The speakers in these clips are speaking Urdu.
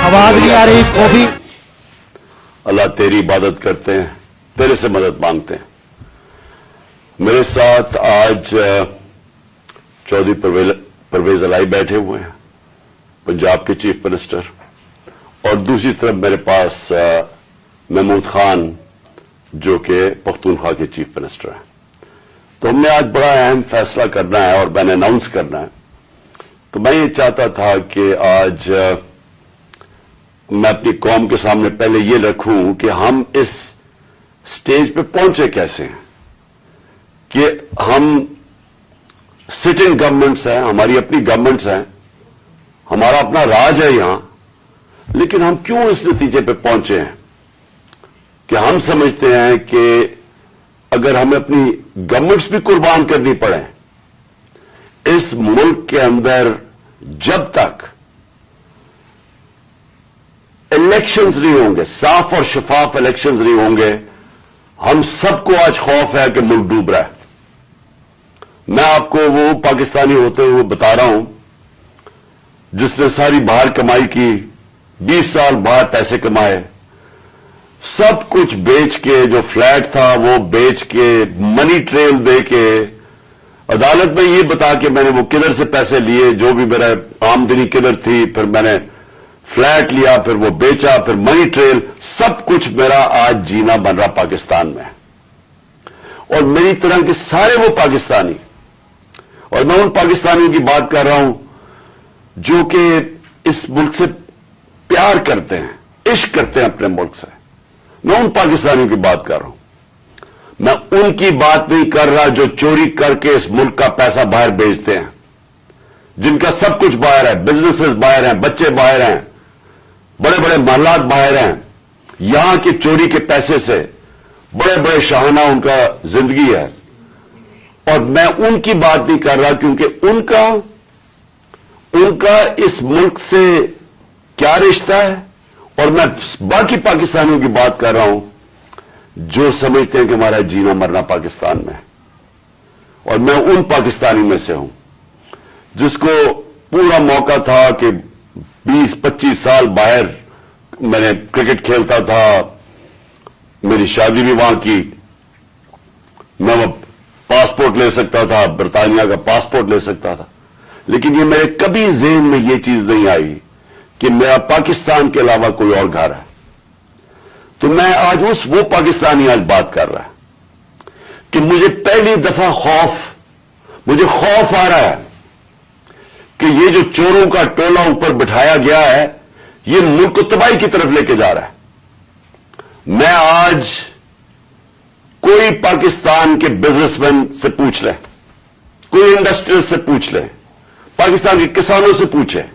آواز نہیں آ رہی کافی. اللہ تیری عبادت کرتے ہیں, تیرے سے مدد مانگتے ہیں. میرے ساتھ آج چودھری پرویز الائی بیٹھے ہوئے ہیں, پنجاب کے چیف منسٹر, اور دوسری طرف میرے پاس محمود خان جو کہ پختونخوا کے چیف منسٹر ہیں. تو ہم نے آج بڑا اہم فیصلہ کرنا ہے اور میں نے اناؤنس کرنا ہے. تو میں یہ چاہتا تھا کہ آج میں اپنی قوم کے سامنے پہلے یہ رکھوں کہ ہم اس سٹیج پہ پہنچے کیسے ہیں, کہ ہم سٹنگ گورنمنٹس ہیں, ہماری اپنی گورنمنٹس ہیں, ہمارا اپنا راج ہے یہاں, لیکن ہم کیوں اس نتیجے پہ پہنچے ہیں کہ ہم سمجھتے ہیں کہ اگر ہمیں اپنی گورنمنٹس بھی قربان کرنی پڑے اس ملک کے اندر, جب تک الیکشنز نہیں ہوں گے, صاف اور شفاف الیکشنز نہیں ہوں گے, ہم سب کو آج خوف ہے کہ ملک ڈوب رہا ہے. میں آپ کو وہ پاکستانی ہوتے ہوئے بتا رہا ہوں جس نے ساری باہر کمائی کی, 20 سال باہر پیسے کمائے, سب کچھ بیچ کے, جو فلیٹ تھا وہ بیچ کے, منی ٹریل دے کے, عدالت میں یہ بتا کے میں نے وہ کدھر سے پیسے لیے, جو بھی میرا آمدنی کدھر تھی, پھر میں نے فلیٹ لیا, پھر وہ بیچا, پھر منی ٹریل, سب کچھ میرا آج جینا بن رہا پاکستان میں. اور میری طرح کے سارے وہ پاکستانی, اور میں ان پاکستانیوں کی بات کر رہا ہوں جو کہ اس ملک سے پیار کرتے ہیں, عشق کرتے ہیں اپنے ملک سے, میں ان پاکستانیوں کی بات کر رہا ہوں. میں ان کی بات نہیں کر رہا جو چوری کر کے اس ملک کا پیسہ باہر بیچتے ہیں, جن کا سب کچھ باہر ہے, بزنسز باہر ہیں, بچے باہر ہیں, بڑے بڑے محلات باہر ہیں, یہاں کے چوری کے پیسے سے بڑے بڑے شاہانہ ان کا زندگی ہے. اور میں ان کی بات نہیں کر رہا کیونکہ ان کا اس ملک سے کیا رشتہ ہے, اور میں باقی پاکستانیوں کی بات کر رہا ہوں جو سمجھتے ہیں کہ ہمارا جینا مرنا پاکستان میں ہے. اور میں ان پاکستانی میں سے ہوں جس کو پورا موقع تھا کہ 20-25 سال باہر میں نے کرکٹ کھیلتا تھا, میری شادی بھی وہاں کی, میں پاسپورٹ لے سکتا تھا, برطانیہ کا پاسپورٹ لے سکتا تھا, لیکن یہ میرے کبھی ذہن میں یہ چیز نہیں آئی کہ میرا پاکستان کے علاوہ کوئی اور گھر ہے. تو میں آج وہ پاکستانی آج بات کر رہا ہے کہ مجھے پہلی دفعہ مجھے خوف آ رہا ہے کہ یہ جو چوروں کا ٹولہ اوپر بٹھایا گیا ہے یہ ملک کو تباہی کی طرف لے کے جا رہا ہے. میں آج کوئی پاکستان کے بزنس مین سے پوچھ لیں, کوئی انڈسٹریل سے پوچھ لیں, پاکستان کے کسانوں سے پوچھیں,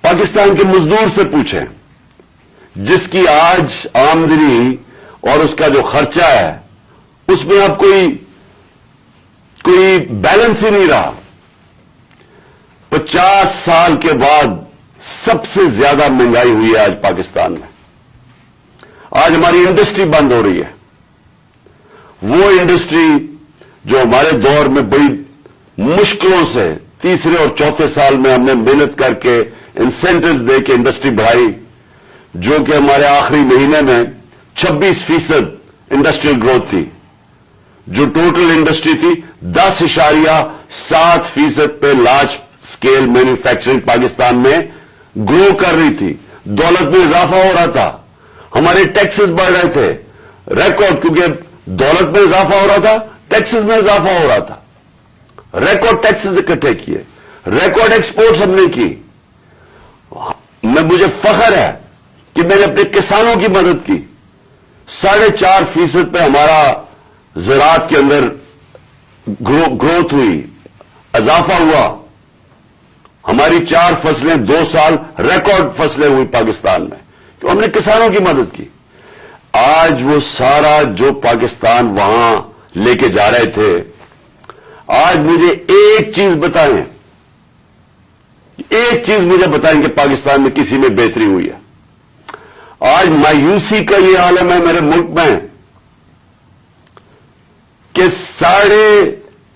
پاکستان کے مزدور سے پوچھیں, جس کی آج آمدنی اور اس کا جو خرچہ ہے اس میں اب کوئی بیلنس ہی نہیں رہا. 50 سال کے بعد سب سے زیادہ مہنگائی ہوئی ہے آج پاکستان میں. آج ہماری انڈسٹری بند ہو رہی ہے, وہ انڈسٹری جو ہمارے دور میں بڑی مشکلوں سے تیسرے اور چوتھے سال میں ہم نے محنت کر کے انسینٹیوز دے کے انڈسٹری بڑھائی, جو کہ ہمارے آخری مہینے میں 26% انڈسٹریل گروتھ تھی, جو ٹوٹل انڈسٹری تھی 10.7% پہ لارج اسکیل مینوفیکچرنگ پاکستان میں گرو کر رہی تھی. دولت میں اضافہ ہو رہا تھا, ہمارے ٹیکسز بڑھ رہے تھے, ریکارڈ, کیونکہ دولت میں اضافہ ہو رہا تھا, ٹیکسز میں اضافہ ہو رہا تھا, ریکارڈ ٹیکسز اکٹھے کیے, ریکارڈ ایکسپورٹس ہم نے کی. مجھے فخر ہے کہ میں نے اپنے کسانوں کی مدد کی. 4.5% پہ ہمارا زراعت کے اندر گروتھ ہوئی, اضافہ ہوا. ہماری 4 فصلیں 2 سال ریکارڈ فصلیں ہوئی پاکستان میں, تو ہم نے کسانوں کی مدد کی. آج وہ سارا جو پاکستان وہاں لے کے جا رہے تھے, آج مجھے ایک چیز بتائیں کہ پاکستان میں کسی میں بہتری ہوئی ہے. آج مایوسی کا یہ عالم ہے میرے ملک میں کہ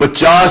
50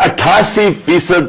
88%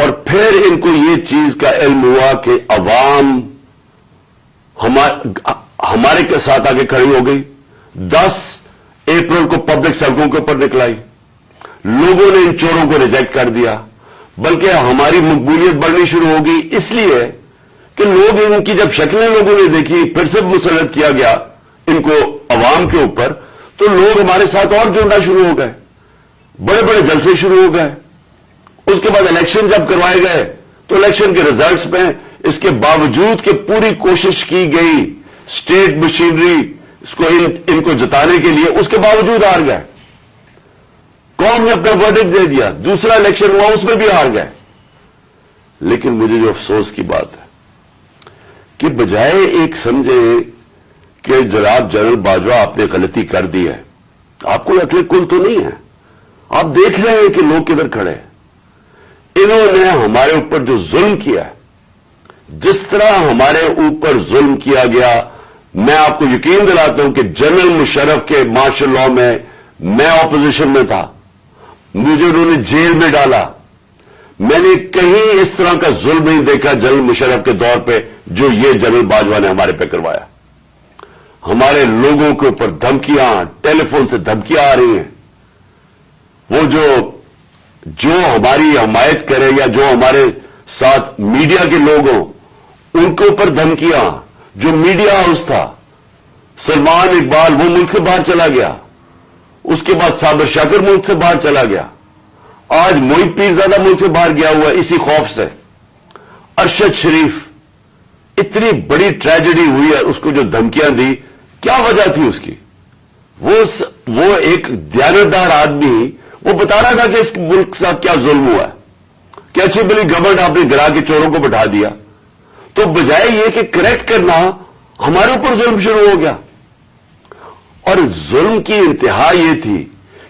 اور پھر ان کو یہ چیز کا علم ہوا کہ عوام ہمارے کے ساتھ آگے کھڑی ہو گئی. 10 اپریل کو پبلک سڑکوں کے اوپر نکلائی. لوگوں نے ان چوروں کو ریجیکٹ کر دیا، بلکہ ہماری مقبولیت بڑھنی شروع ہو گئی، اس لیے کہ لوگ ان کی جب شکلیں لوگوں نے دیکھی، پھر سے مسلط کیا گیا ان کو عوام کے اوپر، تو لوگ ہمارے ساتھ اور جڑنا شروع ہو گئے، بڑے بڑے جلسے شروع ہو گئے. اس کے بعد الیکشن جب کروائے گئے تو الیکشن کے ریزلٹس میں اس کے باوجود کہ پوری کوشش کی گئی اسٹیٹ مشینری اس کو ان کو جتانے کے لیے، اس کے باوجود ہار گئے. قوم نے اپنا ورڈکٹ دے دیا. دوسرا الیکشن ہوا، اس میں بھی ہار گئے. لیکن مجھے جو افسوس کی بات ہے کہ بجائے ایک سمجھے کہ جناب جنرل باجوہ آپ نے غلطی کر دی ہے، آپ کو عقل کل تو نہیں ہے، آپ دیکھ رہے ہیں کہ لوگ کدھر کھڑے ہیں. انہوں نے ہمارے اوپر جو ظلم کیا ہے، جس طرح ہمارے اوپر ظلم کیا گیا، میں آپ کو یقین دلاتا ہوں کہ جنرل مشرف کے مارشل لاء میں اپوزیشن میں تھا، مجھے انہوں نے جیل میں ڈالا. میں نے کہیں اس طرح کا ظلم نہیں دیکھا جنرل مشرف کے دور پہ جو یہ جنرل باجوہ نے ہمارے پہ کروایا. ہمارے لوگوں کے اوپر دھمکیاں، ٹیلی فون سے دھمکیاں آ رہی ہیں. وہ جو ہماری حمایت کرے یا جو ہمارے ساتھ میڈیا کے لوگ ہوں، ان کے اوپر دھمکیاں. جو میڈیا ہاؤس تھا، سلمان اقبال وہ ملک سے باہر چلا گیا، اس کے بعد صابر شاکر ملک سے باہر چلا گیا، آج محیط پیرزادہ ملک سے باہر گیا ہوا ہے اسی خوف سے. ارشد شریف، اتنی بڑی ٹریجڈی ہوئی ہے، اس کو جو دھمکیاں دی، کیا وجہ تھی اس کی؟ وہ ایک دیانتدار آدمی وہ بتا رہا تھا کہ اس ملک کے ساتھ کیا ظلم ہوا ہے، کہ اچھی بلی گورنمنٹ آپ نے گرا کے چوروں کو بٹھا دیا. تو بجائے یہ کہ کریکٹ کرنا، ہمارے اوپر ظلم شروع ہو گیا. اور ظلم کی انتہا یہ تھی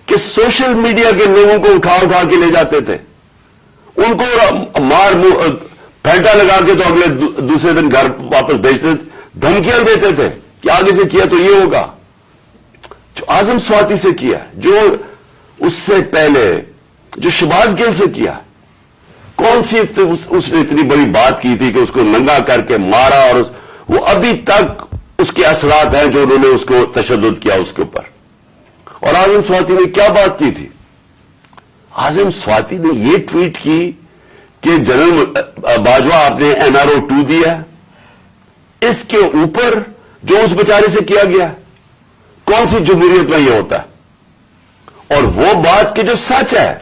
کہ سوشل میڈیا کے لوگوں کو اٹھا اٹھا کے لے جاتے تھے، ان کو مار پھینٹا لگا کے تو اگلے دوسرے دن گھر واپس بھیجتے تھے. دھمکیاں دیتے تھے کہ آگے سے کیا تو یہ ہوگا. جو اعظم سواتی سے کیا، جو اس سے پہلے جو شہباز گل سے کیا، کون سی اس نے اتنی بڑی بات کی تھی کہ اس کو ننگا کر کے مارا، اور وہ ابھی تک اس کے اثرات ہیں جو انہوں نے اس کو تشدد کیا اس کے اوپر. اور اعظم سواتی نے کیا بات کی تھی؟ اعظم سواتی نے یہ ٹویٹ کی کہ جنرل باجوہ آپ نے NRO 2 دیا، اس کے اوپر جو اس بیچارے سے کیا گیا، کون سی جمہوریت میں یہ ہوتا ہے؟ اور وہ بات کہ جو سچ ہے،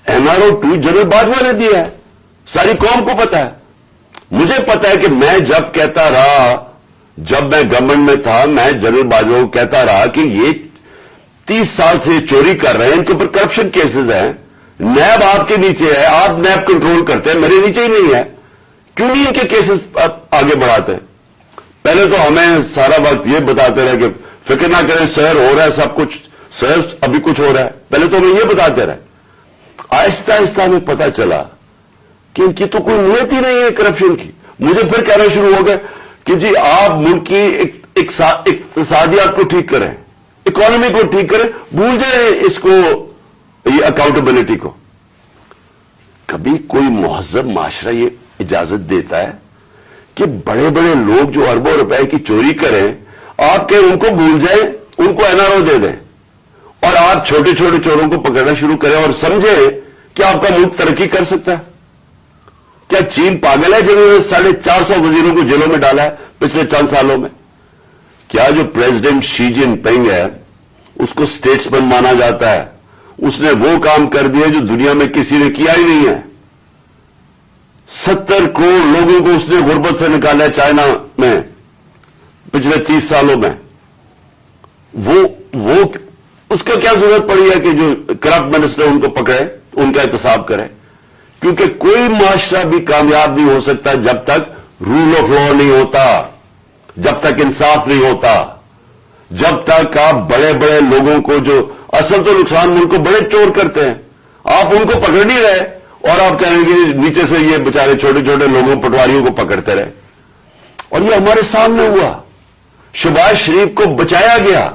NRO 2 جنرل باجوہ نے دیا ہے، ساری قوم کو پتا ہے. مجھے پتا ہے کہ میں جب کہتا رہا، جب میں گورنمنٹ میں تھا، میں جنرل باجوہ کو کہتا رہا کہ یہ 30 سال سے چوری کر رہے ہیں، ان کے اوپر کرپشن کیسز ہیں، نیب آپ کے نیچے ہے، آپ نیب کنٹرول کرتے ہیں، میرے نیچے ہی نہیں ہے، کیوں نہیں ان کے کیسز آگے بڑھاتے؟ پہلے تو ہمیں سارا وقت یہ بتاتے رہے کہ فکر نہ کریں سر، ہو رہا ہے سب کچھ، سر ابھی کچھ ہو رہا ہے. پہلے تو ہمیں یہ بتاتے رہے. آہستہ آہستہ ہمیں پتا چلا کہ ان کی تو کوئی نیت ہی نہیں ہے کرپشن کی. مجھے پھر کہنا شروع ہو گئے کہ جی آپ ملک کی اقتصادیات کو ٹھیک کریں، اکانومی کو ٹھیک کریں، بھول جائیں اس کو، یہ اکاؤنٹیبلٹی کو. کبھی کوئی مہذب معاشرہ یہ اجازت دیتا ہے کہ بڑے بڑے لوگ جو اربوں روپے کی چوری کریں، آپ کہ ان کو بھول جائیں، ان کو NRO دے دیں، اور آپ چھوٹے چھوٹے چوروں کو پکڑنا شروع کریں اور سمجھیں کہ آپ کا ملک ترقی کر سکتا ہے؟ کیا چین پاگل ہے جنہوں نے 450 وزیروں کو جیلوں میں ڈالا ہے پچھلے چند سالوں میں؟ کیا جو پریزیڈنٹ شی جن پنگ ہے اس کو اسٹیٹسمین مانا جاتا ہے؟ اس نے وہ کام کر دیا جو دنیا میں کسی نے کیا ہی نہیں ہے. 70 کروڑ لوگوں کو اس نے غربت سے نکالا ہے چائنا میں پچھلے 30 سالوں میں. وہ اس کو کیا ضرورت پڑی ہے کہ جو کرپٹ منسٹر ان کو پکڑے، ان کا احتساب کرے؟ کیونکہ کوئی معاشرہ بھی کامیاب نہیں ہو سکتا جب تک رول آف لا نہیں ہوتا، جب تک انصاف نہیں ہوتا، جب تک آپ بڑے بڑے لوگوں کو، جو اصل تو نقصان ملک کو بڑے چور کرتے ہیں، آپ ان کو پکڑ نہیں رہے اور آپ کہیں گے کہ نیچے سے یہ بیچارے چھوٹے چھوٹے لوگوں، پٹواریوں کو پکڑتے رہے. اور یہ ہمارے سامنے ہوا. شہباز شریف کو بچایا گیا،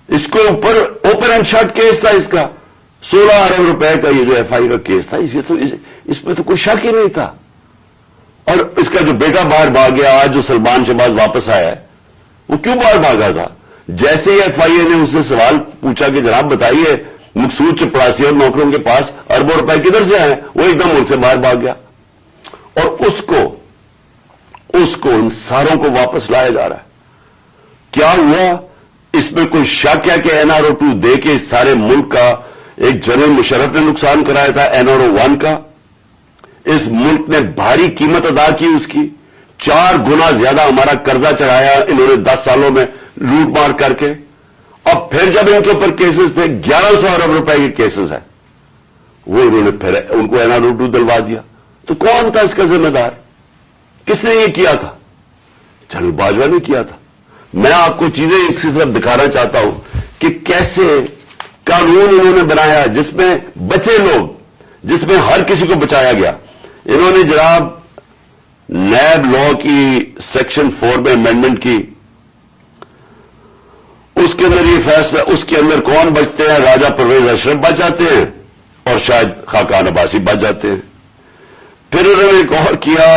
اس کو اوپر اوپن اینڈ شٹ کیس تھا، اس کا 16 ارب روپے کا یہ جو FI کا کیس تھا، اس میں تو کوئی شک ہی نہیں تھا. اور اس کا جو بیٹا باہر بھاگ گیا, آج جو سلمان شہباز واپس آیا ہے, وہ کیوں باہر بھاگا تھا؟ جیسے ہی ایف آئی اے نے اس سے سوال پوچھا کہ جناب بتائیے مقصود چپڑاسی اور نوکروں کے پاس اربوں روپے کدھر سے آئے, وہ ایک دم ملک سے باہر بھاگ گیا. اور اس کو ان ساروں کو واپس لایا جا رہا ہے. کیا ہوا؟ اس میں کوئی شک ہے کہ NRO-2 دے کے اس سارے ملک کا ایک جنرل مشرف نے نقصان کرایا تھا NRO-1 کا. اس ملک نے بھاری قیمت ادا کی اس کی, 4 گنا زیادہ ہمارا قرضہ چڑھایا انہوں نے 10 سالوں میں لوٹ مار کر کے. اب پھر جب ان کے اوپر کیسز تھے 1100 ارب روپے کے کیسز ہیں, وہ انہوں نے پھر ان کو NRO-2 دلوا دیا. تو کون تھا اس کا ذمہ دار؟ کس نے یہ کیا تھا؟ جنرل باجوہ نے کیا تھا. میں آپ کو چیزیں اس کی طرف دکھانا چاہتا ہوں کہ کیسے قانون انہوں نے بنایا جس میں بچے لوگ, جس میں ہر کسی کو بچایا گیا. انہوں نے جناب نیب لا کی سیکشن 4 میں امینڈمنٹ کی, اس کے اندر یہ فیصلہ, اس کے اندر کون بچتے ہیں؟ راجہ پرویز اشرف بچ جاتے ہیں اور شاید خاقان عباسی بچ جاتے ہیں. پھر انہوں نے ایک اور کیا,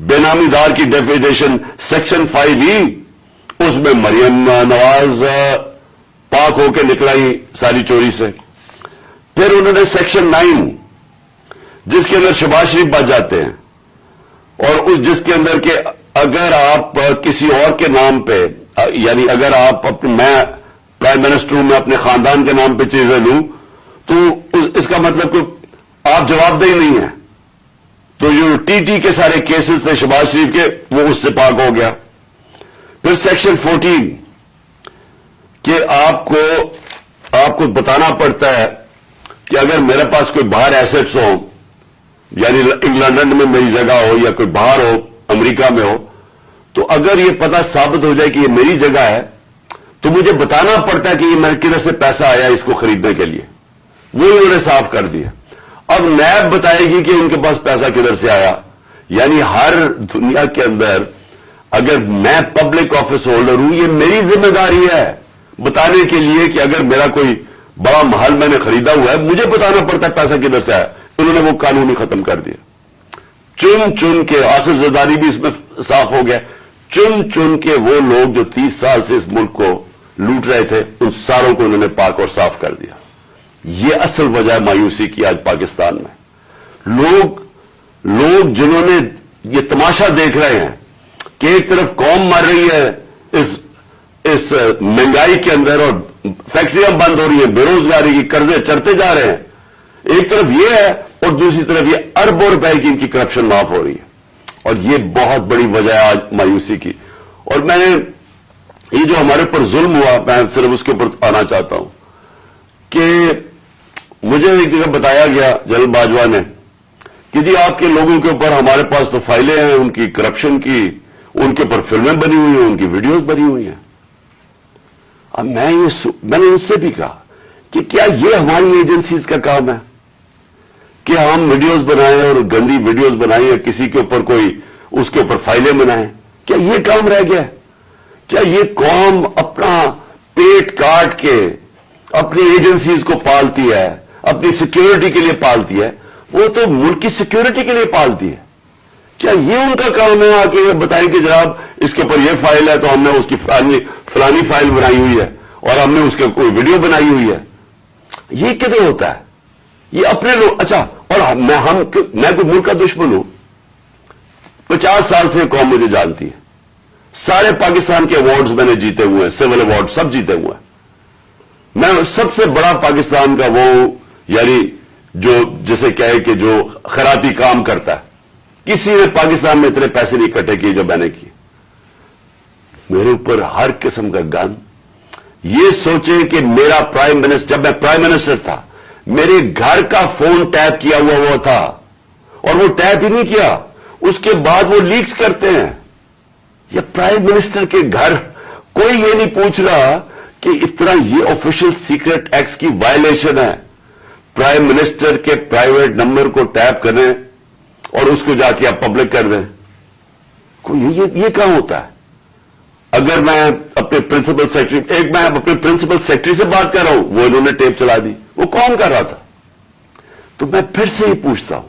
بے نامی دار کی ڈیفینیشن سیکشن 5E, اس میں مریم نواز پاک ہو کے نکلائی ساری چوری سے. پھر انہوں نے سیکشن 9 جس کے اندر شہباز شریف بچ جاتے ہیں, اور اس جس کے اندر کہ اگر آپ کسی اور کے نام پہ, یعنی اگر آپ میں پرائم منسٹر ہوں, میں اپنے خاندان کے نام پہ چیزیں لوں تو اس کا مطلب کہ آپ جواب دہی نہیں ہیں. تو جو TT کے سارے کیسز تھے شہباز شریف کے, وہ اس سے پاک ہو گیا. پھر سیکشن 14 کہ آپ کو بتانا پڑتا ہے کہ اگر میرے پاس کوئی باہر ایسٹس ہوں, یعنی انگلینڈ میں میری جگہ ہو یا کوئی باہر ہو امریکہ میں ہو, تو اگر یہ پتہ ثابت ہو جائے کہ یہ میری جگہ ہے تو مجھے بتانا پڑتا ہے کہ یہ میرے کدھر سے پیسہ آیا اس کو خریدنے کے لیے. وہ انہوں نے صاف کر دیا. اب نیب بتائے گی کہ ان کے پاس پیسہ کدھر سے آیا. یعنی ہر دنیا کے اندر اگر میں پبلک آفس ہولڈر ہوں, یہ میری ذمہ داری ہے بتانے کے لیے کہ اگر میرا کوئی بڑا محل میں نے خریدا ہوا ہے, مجھے بتانا پڑتا ہے پیسہ کدھر سے آیا. انہوں نے وہ قانون ہی ختم کر دیا. چن کے آصف زرداری بھی اس میں صاف ہو گیا. چن کے وہ لوگ جو 30 سال سے اس ملک کو لوٹ رہے تھے, ان ساروں کو انہوں نے پاک اور صاف کر دیا. یہ اصل وجہ ہے مایوسی کی آج پاکستان میں. لوگ جنہوں نے یہ تماشا دیکھ رہے ہیں کہ ایک طرف قوم مر رہی ہے اس مہنگائی کے اندر اور فیکٹریاں بند ہو رہی ہیں, بے روزگاری کی قرضے چڑھتے جا رہے ہیں, ایک طرف یہ ہے اور دوسری طرف یہ اربوں روپے کی ان کی کرپشن معاف ہو رہی ہے. اور یہ بہت بڑی وجہ ہے آج مایوسی کی. اور میں نے یہ جو ہمارے پر ظلم ہوا, میں صرف اس کے اوپر آنا چاہتا ہوں کہ مجھے ایک جگہ بتایا گیا جنرل باجوہ نے کہ جی آپ کے لوگوں کے اوپر ہمارے پاس تو فائلیں ہیں ان کی کرپشن کی, ان کے اوپر فلمیں بنی ہوئی ہیں, ان کی ویڈیوز بنی ہوئی ہیں. اب میں نے ان سے بھی کہا کہ کیا یہ ہماری ایجنسیز کا کام ہے کہ ہم ویڈیوز بنائیں اور گندی ویڈیوز بنائیں یا کسی کے اوپر کوئی اس کے اوپر فائلیں بنائیں؟ کیا یہ کام رہ گیا ہے؟ کیا یہ قوم اپنا پیٹ کاٹ کے اپنی ایجنسیز کو پالتی ہے, اپنی سیکیورٹی کے لیے پالتی ہے؟ وہ تو ملک کی سیکیورٹی کے لیے پالتی ہے. کیا یہ ان کا کام ہے آ کے بتائیں کہ جناب اس کے اوپر یہ فائل ہے تو ہم نے اس کی فلانی فائل بنائی ہوئی ہے اور ہم نے اس کے کوئی ویڈیو بنائی ہوئی ہے؟ یہ کدھر ہوتا ہے؟ یہ اپنے لوگ. اچھا, اور میں کوئی ملک کا دشمن ہوں؟ 50 سال سے قوم مجھے جانتی ہے. سارے پاکستان کے ایوارڈز میں نے جیتے ہوئے ہیں, سول ایوارڈ سب جیتے ہوئے ہیں. میں سب سے بڑا پاکستان کا وہ یعنی جو جسے کہے کہ جو خیراتی کام کرتا ہے, کسی نے پاکستان میں اتنے پیسے نہیں اکٹھے کیے جو میں نے کیے. میرے اوپر ہر قسم کا گن. یہ سوچیں کہ میرا پرائم منسٹر, جب میں پرائم منسٹر تھا, میرے گھر کا فون ٹیپ کیا ہوا تھا اور وہ ٹیپ ہی نہیں کیا, اس کے بعد وہ لیکس کرتے ہیں. یہ پرائم منسٹر کے گھر کوئی یہ نہیں پوچھ رہا کہ اتنا یہ آفیشل سیکرٹ ایکٹ کی وائلیشن ہے. پرائم منسٹر کے پرائیویٹ نمبر کو ٹیپ کریں اور اس کو جا کے آپ پبلک کر دیں. یہ کہاں ہوتا ہے؟ اگر میں اپنے پرنسپل سیکرٹری, میں اپنے پرنسپل سیکرٹری سے بات کر رہا ہوں, وہ انہوں نے ٹیپ چلا دی, وہ کون کر رہا تھا؟ تو میں پھر سے ہی پوچھتا ہوں,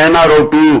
NRO 2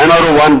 NRO 1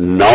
9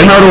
NRO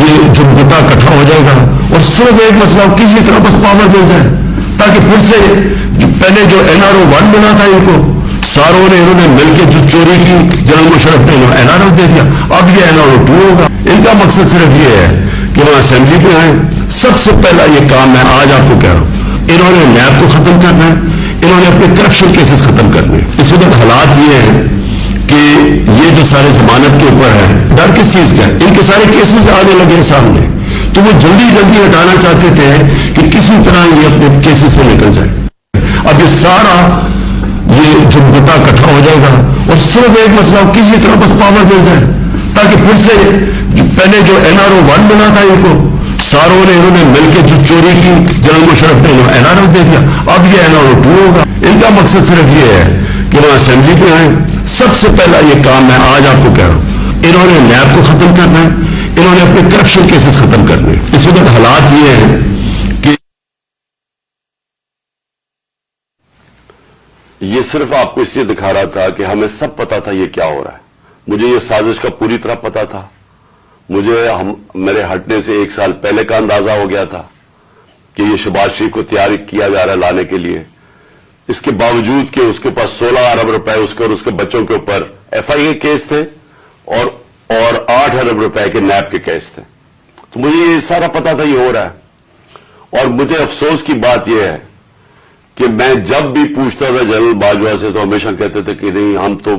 یہ جو مدعا اکٹھا ہو جائے گا اور صرف ایک مسئلہ کسی طرح بس پاور مل جائے تاکہ پھر سے پہلے جو NRO 1 بنا تھا ان کو ساروں نے انہوں نے مل کے جو چوری کی جنرل مشرف نے NRO دے دیا. اب یہ NRO 2 ہوگا. ان کا مقصد صرف یہ ہے کہ وہاں اسمبلی پہ آئیں. سب سے پہلا یہ کام میں آج آپ کو کہہ رہا ہوں, انہوں نے نیب کو ختم کرنا ہے, انہوں نے اپنے کرپشن کیسز ختم کرنے. اس وقت حالات یہ ہیں کہ یہ جو سارے ضمانت کے اوپر ہے, ڈر کس چیز کا ہے؟ ان کے سارے کیسز آنے لگے ہیں سامنے, تو وہ جلدی جلدی ہٹانا چاہتے تھے کہ کسی طرح یہ اپنے کیسز سے نکل جائے. اب یہ سارا یہ جو مدعا اکٹھا ہو جائے گا اور صرف ایک مسئلہ کسی طرح بس پاور مل جائے تاکہ پھر سے پہلے جو NRO 1 بنا تھا ان کو ساروں نے انہوں نے مل کے جو چوری کی جنرل مشرف نے NRO دے دیا. اب یہ NRO 2 ہوگا. ان کا مقصد صرف یہ ہے کہ وہاں اسمبلی پہ آئیں. سب سے پہلا یہ کام میں آج آپ کو کہہ رہا ہوں, انہوں نے نیب کو ختم کرنا ہے, انہوں نے اپنے کرپشن کیسز ختم کرنے. اس وقت حالات یہ ہیں کہ یہ صرف آپ کو اس لیے دکھا رہا تھا کہ ہمیں سب پتا تھا یہ کیا ہو رہا ہے. مجھے یہ سازش کا پوری طرح پتا تھا. مجھے میرے ہٹنے سے 1 سال پہلے کا اندازہ ہو گیا تھا کہ یہ شہباز شریف کو تیار کیا جا رہا ہے لانے کے لیے. اس کے باوجود کہ اس کے پاس 16 ارب روپے اس کے اور اس کے بچوں کے اوپر FIA کیس تھے اور 8 ارب روپے کے نیب کے کیس تھے. تو مجھے یہ سارا پتا تھا یہ ہو رہا ہے. اور مجھے افسوس کی بات یہ ہے کہ میں جب بھی پوچھتا تھا جنرل باجوہ سے تو ہمیشہ کہتے تھے کہ نہیں, ہم تو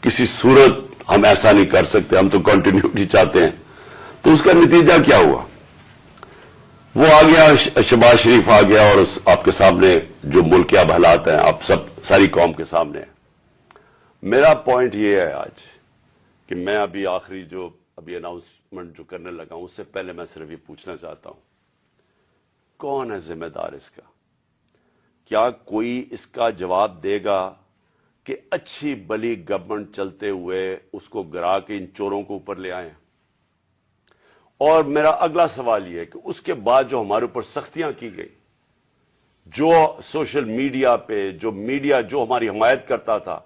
کسی صورت ہم ایسا نہیں کر سکتے, ہم تو کنٹینیوٹی چاہتے ہیں. تو اس کا نتیجہ کیا ہوا؟ وہ آ گیا, شہباز شریف آ گیا اور آپ کے سامنے جو ملک کے اب حالات ہیں آپ سب ساری قوم کے سامنے ہیں. میرا پوائنٹ یہ ہے آج کہ میں ابھی آخری جو ابھی اناؤنسمنٹ جو کرنے لگا ہوں اس سے پہلے میں صرف یہ پوچھنا چاہتا ہوں, کون ہے ذمہ دار اس کا؟ کیا کوئی اس کا جواب دے گا کہ اچھی بلی گورنمنٹ چلتے ہوئے اس کو گرا کے ان چوروں کو اوپر لے آئے؟ اور میرا اگلا سوال یہ ہے کہ اس کے بعد جو ہمارے اوپر سختیاں کی گئی, جو سوشل میڈیا پہ جو میڈیا جو ہماری حمایت کرتا تھا,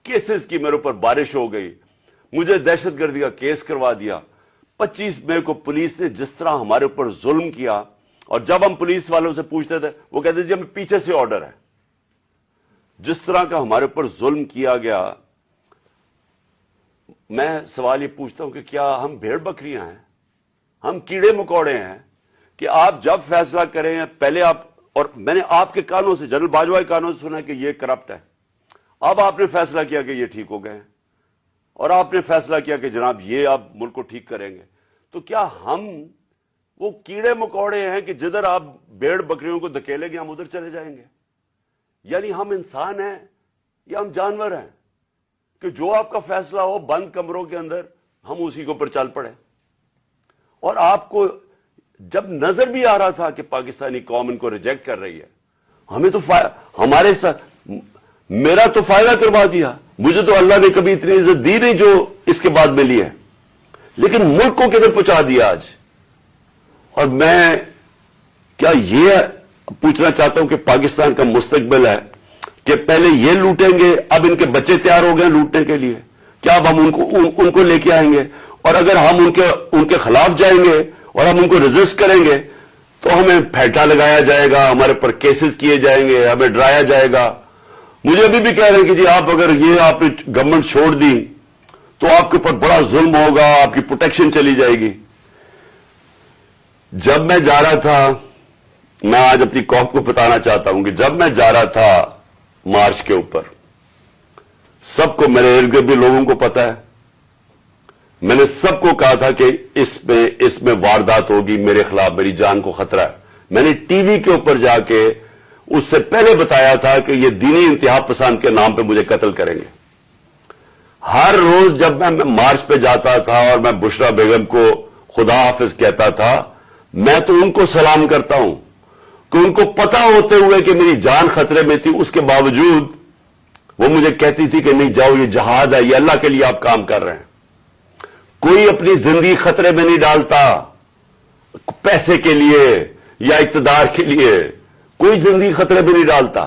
کیسز کی میرے اوپر بارش ہو گئی, مجھے دہشت گردی کا کیس کروا دیا. 25 مئی کو پولیس نے جس طرح ہمارے اوپر ظلم کیا, اور جب ہم پولیس والوں سے پوچھتے تھے وہ کہتے تھے جی ہمیں پیچھے سے آرڈر ہے. جس طرح کا ہمارے اوپر ظلم کیا گیا, میں سوال یہ پوچھتا ہوں کہ کیا ہم بھیڑ بکریاں ہیں, ہم کیڑے مکوڑے ہیں کہ آپ جب فیصلہ کریں پہلے آپ, اور میں نے آپ کے کانوں سے جنرل باجوہ کے کانوں سے سنا کہ یہ کرپٹ ہے, اب آپ نے فیصلہ کیا کہ یہ ٹھیک ہو گئے ہیں, اور آپ نے فیصلہ کیا کہ جناب یہ آپ ملک کو ٹھیک کریں گے. تو کیا ہم وہ کیڑے مکوڑے ہیں کہ جدھر آپ بھیڑ بکریوں کو دھکیلیں گے ہم ادھر چلے جائیں گے؟ یعنی ہم انسان ہیں یا ہم جانور ہیں کہ جو آپ کا فیصلہ ہو بند کمروں کے اندر ہم اسی کے اوپر چل پڑے؟ اور آپ کو جب نظر بھی آ رہا تھا کہ پاکستانی قوم ان کو ریجیکٹ کر رہی ہے, ہمیں تو ہمارے ساتھ میرا تو فائدہ کروا دیا. مجھے تو اللہ نے کبھی اتنی عزت دی نہیں جو اس کے بعد ملی ہے, لیکن ملک کو کدھر پہنچا دیا آج. اور میں کیا یہ پوچھنا چاہتا ہوں کہ پاکستان کا مستقبل ہے کہ پہلے یہ لوٹیں گے, اب ان کے بچے تیار ہو گئے لوٹنے کے لیے, کیا اب ہم ان کو لے کے آئیں گے؟ اور اگر ہم ان کے خلاف جائیں گے اور ہم ان کو ریزسٹ کریں گے تو ہمیں پھیٹا لگایا جائے گا, ہمارے پر کیسز کیے جائیں گے, ہمیں ڈرایا جائے گا. مجھے ابھی بھی کہہ رہے ہیں کہ جی آپ اگر یہ آپ نے گورنمنٹ چھوڑ دی تو آپ کے اوپر بڑا ظلم ہوگا, آپ کی پروٹیکشن چلی جائے گی. جب میں جا رہا تھا, میں آج اپنی قوم کو بتانا چاہتا ہوں کہ جب میں جا رہا تھا مارچ کے اوپر, سب کو میرے ارد گرد بھی لوگوں کو پتا ہے, میں نے سب کو کہا تھا کہ اس میں واردات ہوگی, میرے خلاف میری جان کو خطرہ ہے. میں نے ٹی وی کے اوپر جا کے اس سے پہلے بتایا تھا کہ یہ دینی انتہا پسند کے نام پہ مجھے قتل کریں گے. ہر روز جب میں مارچ پہ جاتا تھا اور میں بشرا بیگم کو خدا حافظ کہتا تھا, میں تو ان کو سلام کرتا ہوں کہ ان کو پتا ہوتے ہوئے کہ میری جان خطرے میں تھی, اس کے باوجود وہ مجھے کہتی تھی کہ نہیں جاؤ, یہ جہاد ہے, یہ اللہ کے لیے آپ کام کر رہے ہیں. کوئی اپنی زندگی خطرے میں نہیں ڈالتا پیسے کے لیے یا اقتدار کے لیے, کوئی زندگی خطرے میں نہیں ڈالتا.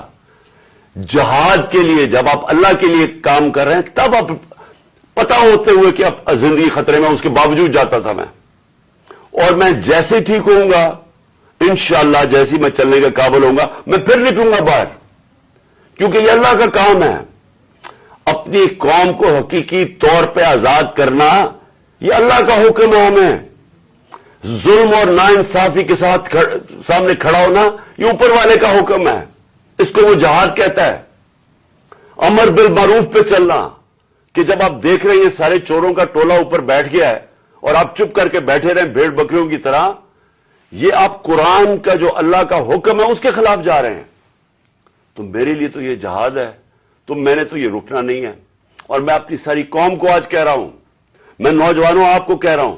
جہاد کے لیے جب آپ اللہ کے لیے کام کر رہے ہیں تب آپ پتا ہوتے ہوئے کہ اب زندگی خطرے میں, اس کے باوجود جاتا تھا میں. اور میں جیسے ٹھیک ہوں گا انشاءاللہ، جیسی میں چلنے کے قابل ہوں گا، میں پھر نکلوں گا باہر، کیونکہ یہ اللہ کا کام ہے۔ اپنی قوم کو حقیقی طور پہ آزاد کرنا یہ اللہ کا حکم ہے ہمیں۔ ظلم اور ناانصافی کے ساتھ سامنے کھڑا ہونا یہ اوپر والے کا حکم ہے، اس کو وہ جہاد کہتا ہے۔ امر بالمعروف پہ چلنا، کہ جب آپ دیکھ رہے ہیں یہ سارے چوروں کا ٹولہ اوپر بیٹھ گیا ہے اور آپ چپ کر کے بیٹھے رہیں بھیڑ بکریوں کی طرح، یہ آپ قرآن کا جو اللہ کا حکم ہے اس کے خلاف جا رہے ہیں۔ تو میرے لیے تو یہ جہاد ہے، تو میں نے تو یہ رکنا نہیں ہے۔ اور میں اپنی ساری قوم کو آج کہہ رہا ہوں، میں نوجوانوں آپ کو کہہ رہا ہوں،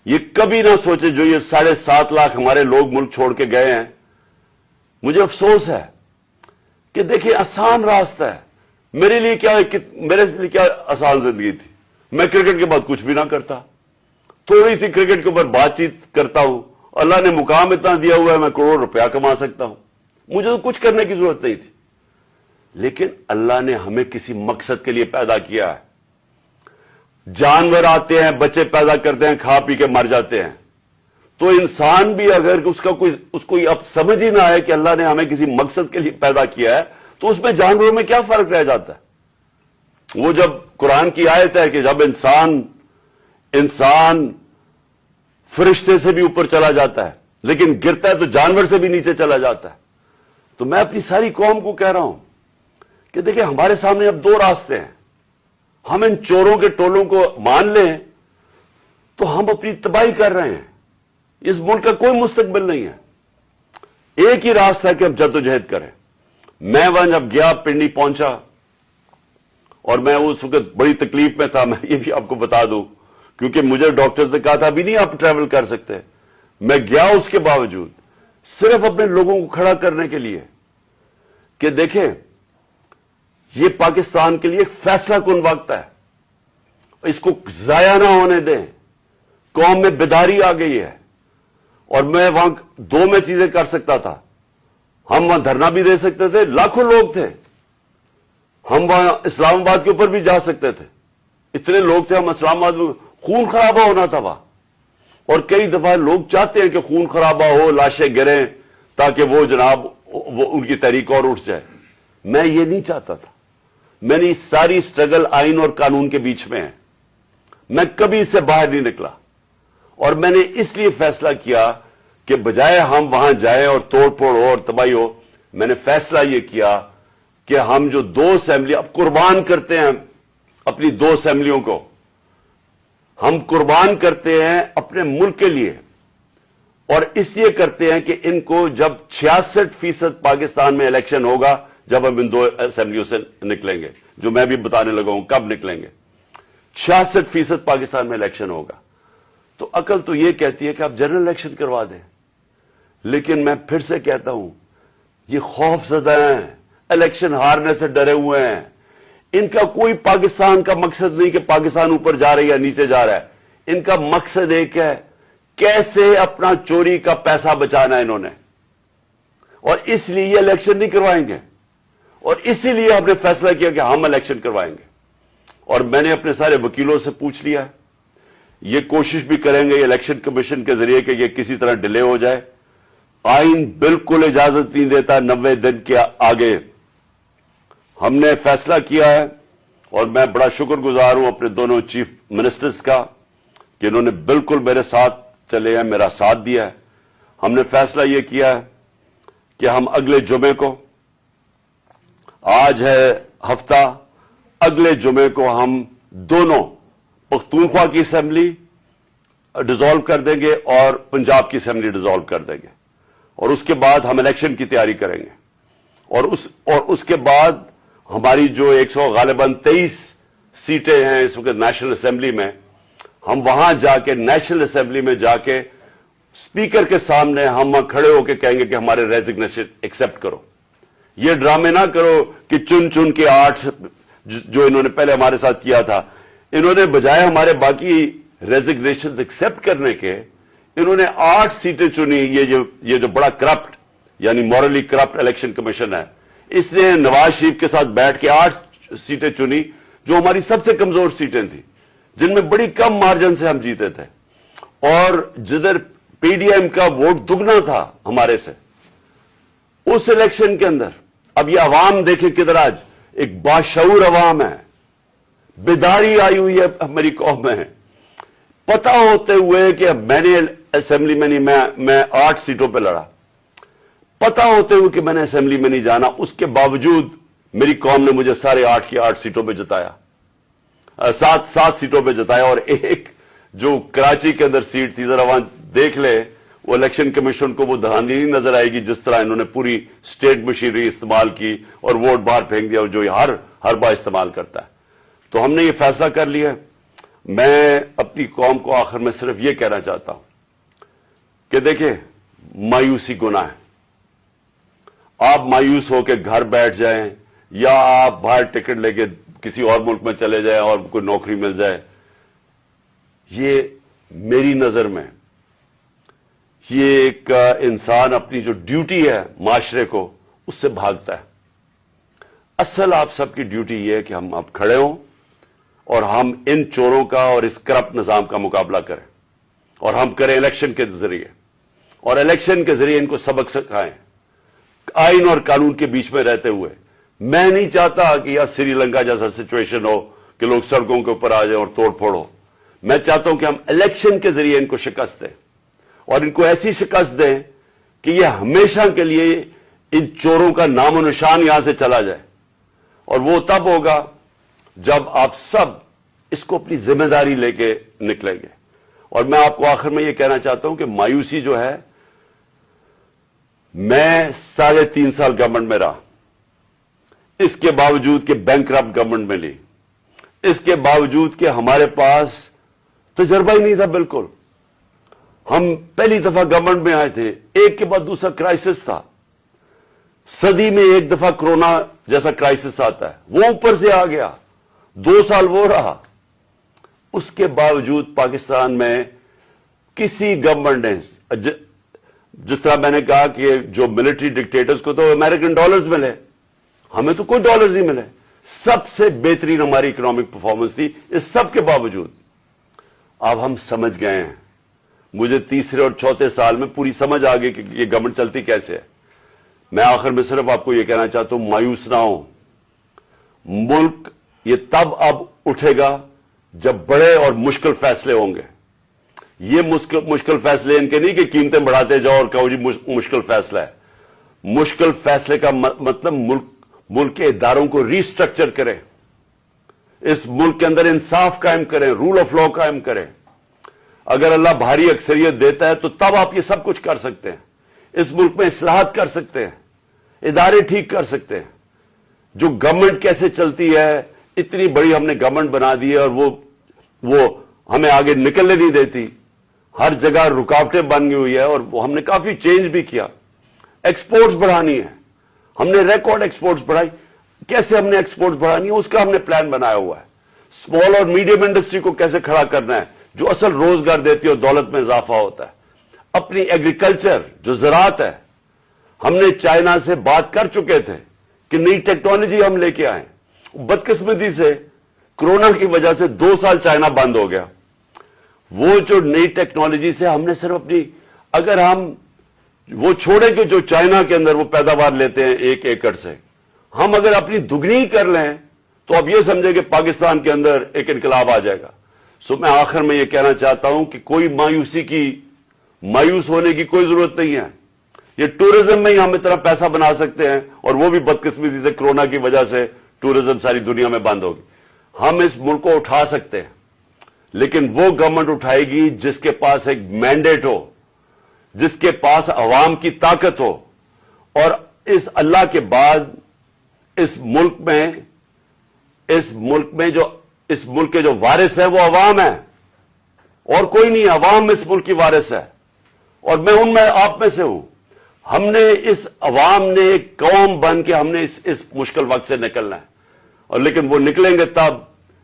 یہ کبھی نہ سوچے جو یہ 7.5 لاکھ ہمارے لوگ ملک چھوڑ کے گئے ہیں۔ مجھے افسوس ہے کہ دیکھیں آسان راستہ ہے، میرے لیے کیا آسان زندگی تھی۔ میں کرکٹ کے بعد کچھ بھی نہ کرتا، تھوڑی سی کرکٹ کے اوپر بات چیت کرتا ہوں، اللہ نے مقام اتنا دیا ہوا ہے میں کروڑ روپیہ کما سکتا ہوں، مجھے تو کچھ کرنے کی ضرورت نہیں تھی۔ لیکن اللہ نے ہمیں کسی مقصد کے لیے پیدا کیا ہے۔ جانور آتے ہیں، بچے پیدا کرتے ہیں، کھا پی کے مر جاتے ہیں، تو انسان بھی اگر اس کو اب سمجھ ہی نہ آئے کہ اللہ نے ہمیں کسی مقصد کے لیے پیدا کیا ہے، تو اس میں جانوروں میں کیا فرق رہ جاتا ہے؟ وہ جب قرآن کی آیت ہے کہ جب انسان فرشتے سے بھی اوپر چلا جاتا ہے لیکن گرتا ہے تو جانور سے بھی نیچے چلا جاتا ہے۔ تو میں اپنی ساری قوم کو کہہ رہا ہوں کہ دیکھیں ہمارے سامنے اب 2 راستے ہیں۔ ہم ان چوروں کے ٹولوں کو مان لیں تو ہم اپنی تباہی کر رہے ہیں، اس ملک کا کوئی مستقبل نہیں ہے۔ ایک ہی راستہ ہے کہ اب جدوجہد کریں۔ میں وہاں جب گیا پنڈی پہنچا اور میں اس وقت بڑی تکلیف میں تھا، میں یہ بھی آپ کو بتا دوں، کیونکہ مجھے ڈاکٹرز نے کہا تھا ابھی نہیں آپ ٹریول کر سکتے۔ میں گیا اس کے باوجود صرف اپنے لوگوں کو کھڑا کرنے کے لیے کہ دیکھیں یہ پاکستان کے لیے ایک فیصلہ کن وقت ہے، اس کو ضائع نہ ہونے دیں۔ قوم میں بیداری آ گئی ہے، اور میں وہاں 2 میں چیزیں کر سکتا تھا۔ ہم وہاں دھرنا بھی دے سکتے تھے، لاکھوں لوگ تھے، ہم وہاں اسلام آباد کے اوپر بھی جا سکتے تھے، اتنے لوگ تھے، ہم اسلام آباد میں خون خرابہ ہونا تھا وہاں، اور کئی دفعہ لوگ چاہتے ہیں کہ خون خرابہ ہو، لاشیں گریں تاکہ وہ جناب ان کی تحریک اور اٹھ جائے۔ میں یہ نہیں چاہتا تھا۔ میں نے ساری سٹرگل آئین اور قانون کے بیچ میں ہے، میں کبھی اس سے باہر نہیں نکلا، اور میں نے اس لیے فیصلہ کیا کہ بجائے ہم وہاں جائیں اور توڑ پھوڑ ہو اور تباہی ہو، میں نے فیصلہ یہ کیا کہ ہم جو 2 اسمبلی اب قربان کرتے ہیں، اپنی 2 اسمبلیوں کو ہم قربان کرتے ہیں اپنے ملک کے لیے، اور اس لیے کرتے ہیں کہ ان کو جب 66% پاکستان میں الیکشن ہوگا، جب ہم ان 2 اسمبلیوں سے نکلیں گے، جو میں بھی بتانے لگا ہوں کب نکلیں گے، 66% پاکستان میں الیکشن ہوگا، تو عقل تو یہ کہتی ہے کہ آپ جنرل الیکشن کروا دیں۔ لیکن میں پھر سے کہتا ہوں یہ خوف زدہ ہیں، الیکشن ہارنے سے ڈرے ہوئے ہیں، ان کا کوئی پاکستان کا مقصد نہیں کہ پاکستان اوپر جا رہا ہے یا نیچے جا رہا ہے، ان کا مقصد ایک ہے، کیسے اپنا چوری کا پیسہ بچانا ہے انہوں نے، اور اس لیے یہ الیکشن نہیں کروائیں گے، اور اسی لیے ہم نے فیصلہ کیا کہ ہم الیکشن کروائیں گے۔ اور میں نے اپنے سارے وکیلوں سے پوچھ لیا ہے، یہ کوشش بھی کریں گے الیکشن کمیشن کے ذریعے کہ یہ کسی طرح ڈیلے ہو جائے۔ آئین بالکل اجازت نہیں دیتا 90 دن کے آگے۔ ہم نے فیصلہ کیا ہے، اور میں بڑا شکر گزار ہوں اپنے دونوں چیف منسٹرز کا کہ انہوں نے بالکل میرے ساتھ چلے ہیں، میرا ساتھ دیا ہے۔ ہم نے فیصلہ یہ کیا ہے کہ ہم اگلے جمعے کو، آج ہے ہفتہ، اگلے جمعے کو ہم دونوں پختونخوا کی اسمبلی ڈیزالو کر دیں گے اور پنجاب کی اسمبلی ڈیزالو کر دیں گے، اور اس کے بعد ہم الیکشن کی تیاری کریں گے، اور اس کے بعد ہماری جو 100 غالباً 23 سیٹیں ہیں اس وقت نیشنل اسمبلی میں، ہم وہاں جا کے نیشنل اسمبلی میں جا کے اسپیکر کے سامنے ہم وہاں کھڑے ہو کے کہیں گے کہ ہمارے ریزگنیشن ایکسپٹ کرو۔ یہ ڈرامے نہ کرو کہ چن کے 8 جو انہوں نے پہلے ہمارے ساتھ کیا تھا، انہوں نے بجائے ہمارے باقی ریزگنیشن ایکسپٹ کرنے کے، انہوں نے 8 سیٹیں چنی۔ یہ جو بڑا کرپٹ یعنی مورلی کرپٹ الیکشن کمیشن ہے، اس نے نواز شریف کے ساتھ بیٹھ کے 8 سیٹیں چنی جو ہماری سب سے کمزور سیٹیں تھیں، جن میں بڑی کم مارجن سے ہم جیتے تھے، اور جدھر پی ڈی ایم کا ووٹ دگنا تھا ہمارے سے اس الیکشن کے اندر، اب یہ عوام دیکھیں کدھر آج ایک باشعور عوام ہے، بیداری آئی ہوئی ہے میری قوم میں، پتہ ہوتے ہوئے کہ اب میں نے اسمبلی میں نہیں، میں 8 سیٹوں پہ لڑا، پتہ ہوتے ہوئے کہ میں نے اسمبلی میں نہیں جانا، اس کے باوجود میری قوم نے مجھے سارے 8 کی 8 سیٹوں پہ جتایا، 7 سیٹوں پہ جتایا، اور ایک جو کراچی کے اندر سیٹ تھی ذرا وہاں دیکھ لے، وہ الیکشن کمیشن کو وہ دھاندلی نہیں نظر آئے گی جس طرح انہوں نے پوری اسٹیٹ مشینری استعمال کی اور ووٹ باہر پھینک دیا، جو ہر بار استعمال کرتا ہے۔ تو ہم نے یہ فیصلہ کر لیا۔ میں اپنی قوم کو آخر میں صرف یہ کہنا چاہتا ہوں کہ دیکھیں، مایوسی گناہ ہے۔ آپ مایوس ہو کے گھر بیٹھ جائیں یا آپ باہر ٹکٹ لے کے کسی اور ملک میں چلے جائیں اور کوئی نوکری مل جائے، یہ میری نظر میں یہ ایک انسان اپنی جو ڈیوٹی ہے معاشرے کو اس سے بھاگتا ہے۔ اصل آپ سب کی ڈیوٹی یہ ہے کہ ہم اب کھڑے ہوں اور ہم ان چوروں کا اور اس کرپٹ نظام کا مقابلہ کریں، اور ہم کریں الیکشن کے ذریعے، اور الیکشن کے ذریعے ان کو سبق سکھائیں آئین اور قانون کے بیچ میں رہتے ہوئے۔ میں نہیں چاہتا کہ یہ سری لنکا جیسا سچویشن ہو کہ لوگ سڑکوں کے اوپر آ جائیں اور توڑ پھوڑ ہو۔ میں چاہتا ہوں کہ ہم الیکشن کے ذریعے ان کو شکست دیں، اور ان کو ایسی شکست دیں کہ یہ ہمیشہ کے لیے ان چوروں کا نام و نشان یہاں سے چلا جائے، اور وہ تب ہوگا جب آپ سب اس کو اپنی ذمہ داری لے کے نکلیں گے۔ اور میں آپ کو آخر میں یہ کہنا چاہتا ہوں کہ مایوسی جو ہے، میں 3.5 سال گورنمنٹ میں رہا، اس کے باوجود کہ بینکرپٹ گورنمنٹ میں لی، اس کے باوجود کہ ہمارے پاس تجربہ ہی نہیں تھا بالکل، ہم پہلی دفعہ گورنمنٹ میں آئے تھے، ایک کے بعد دوسرا کرائسس تھا، صدی میں ایک دفعہ کرونا جیسا کرائسس آتا ہے، وہ اوپر سے آ گیا، 2 سال وہ رہا، اس کے باوجود پاکستان میں کسی گورنمنٹ نے، جس طرح میں نے کہا کہ جو ملٹری ڈکٹیٹرز کو تو امریکن ڈالرز ملے، ہمیں تو کوئی ڈالرز نہیں ملے، سب سے بہترین ہماری اکنامک پرفارمنس تھی۔ اس سب کے باوجود اب ہم سمجھ گئے ہیں، مجھے تیسرے اور چوتھے سال میں پوری سمجھ آ گئی کہ یہ گورنمنٹ چلتی کیسے ہے۔ میں آخر میں صرف آپ کو یہ کہنا چاہتا ہوں، مایوس نہ ہوں، ملک یہ تب اب اٹھے گا جب بڑے اور مشکل فیصلے ہوں گے۔ یہ مشکل فیصلے ان کے نہیں کہ قیمتیں بڑھاتے جاؤ اور کہو جی مشکل فیصلہ ہے۔ مشکل فیصلے کا مطلب ملک کے اداروں کو ری اسٹرکچر کریں، اس ملک کے اندر انصاف قائم کریں، رول آف لا قائم کریں۔ اگر اللہ بھاری اکثریت دیتا ہے تو تب آپ یہ سب کچھ کر سکتے ہیں، اس ملک میں اصلاحات کر سکتے ہیں، ادارے ٹھیک کر سکتے ہیں۔ جو گورنمنٹ کیسے چلتی ہے، اتنی بڑی ہم نے گورنمنٹ بنا دی ہے اور وہ ہمیں آگے نکلنے نہیں دیتی، ہر جگہ رکاوٹیں بن گئی ہوئی ہے، اور ہم نے کافی چینج بھی کیا۔ ایکسپورٹس بڑھانی ہے، ہم نے ریکارڈ ایکسپورٹس بڑھائی۔ کیسے ہم نے ایکسپورٹس بڑھانی ہے اس کا ہم نے پلان بنایا ہوا ہے۔ اسمال اور میڈیم انڈسٹری کو کیسے کھڑا کرنا ہے جو اصل روزگار دیتی ہے اور دولت میں اضافہ ہوتا ہے۔ اپنی ایگریکلچر جو زراعت ہے، ہم نے چائنا سے بات کر چکے تھے کہ نئی ٹیکنالوجی ہم لے کے آئیں، بدقسمتی سے کورونا کی وجہ سے 2 سال چائنا بند ہو گیا۔ وہ جو نئی ٹیکنالوجی سے ہم نے صرف اپنی، اگر ہم وہ چھوڑیں کہ جو چائنا کے اندر وہ پیداوار لیتے ہیں 1 ایکڑ سے، ہم اگر اپنی دگنی کر لیں تو اب یہ سمجھے کہ پاکستان کے اندر ایک انقلاب آ جائے گا۔ میں آخر میں یہ کہنا چاہتا ہوں کہ کوئی مایوس ہونے کی کوئی ضرورت نہیں ہے۔ یہ ٹورزم میں ہی ہم اتنا پیسہ بنا سکتے ہیں، اور وہ بھی بدقسمتی سے کورونا کی وجہ سے ٹورزم ساری دنیا میں بند ہوگی۔ ہم اس ملک کو اٹھا سکتے ہیں، لیکن وہ گورنمنٹ اٹھائے گی جس کے پاس ایک مینڈیٹ ہو، جس کے پاس عوام کی طاقت ہو، اور اس اللہ کے بعد اس ملک کے جو وارث ہے وہ عوام ہے، اور کوئی نہیں۔ عوام اس ملک کی وارث ہے، اور میں ان میں آپ میں سے ہوں۔ ہم نے اس عوام نے ایک قوم بن کے ہم نے اس مشکل وقت سے نکلنا ہے، اور لیکن وہ نکلیں گے تب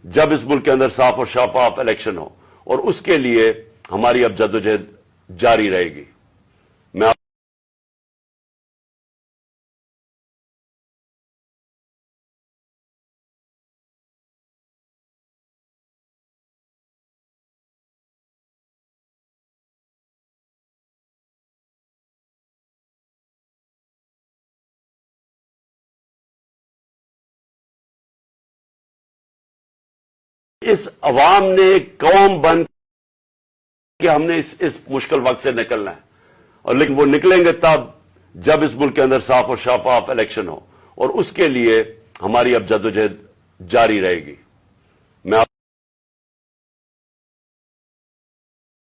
جب اس ملک کے اندر صاف اور شفاف الیکشن ہو، اور اس کے لیے ہماری اب جدوجہد جاری رہے گی۔ میں اس عوام نے ایک قوم بن کہ ہم نے اس مشکل وقت سے نکلنا ہے، اور لیکن وہ نکلیں گے تب جب اس ملک کے اندر صاف اور شفاف الیکشن ہو، اور اس کے لیے ہماری اب جدوجہد جاری رہے گی۔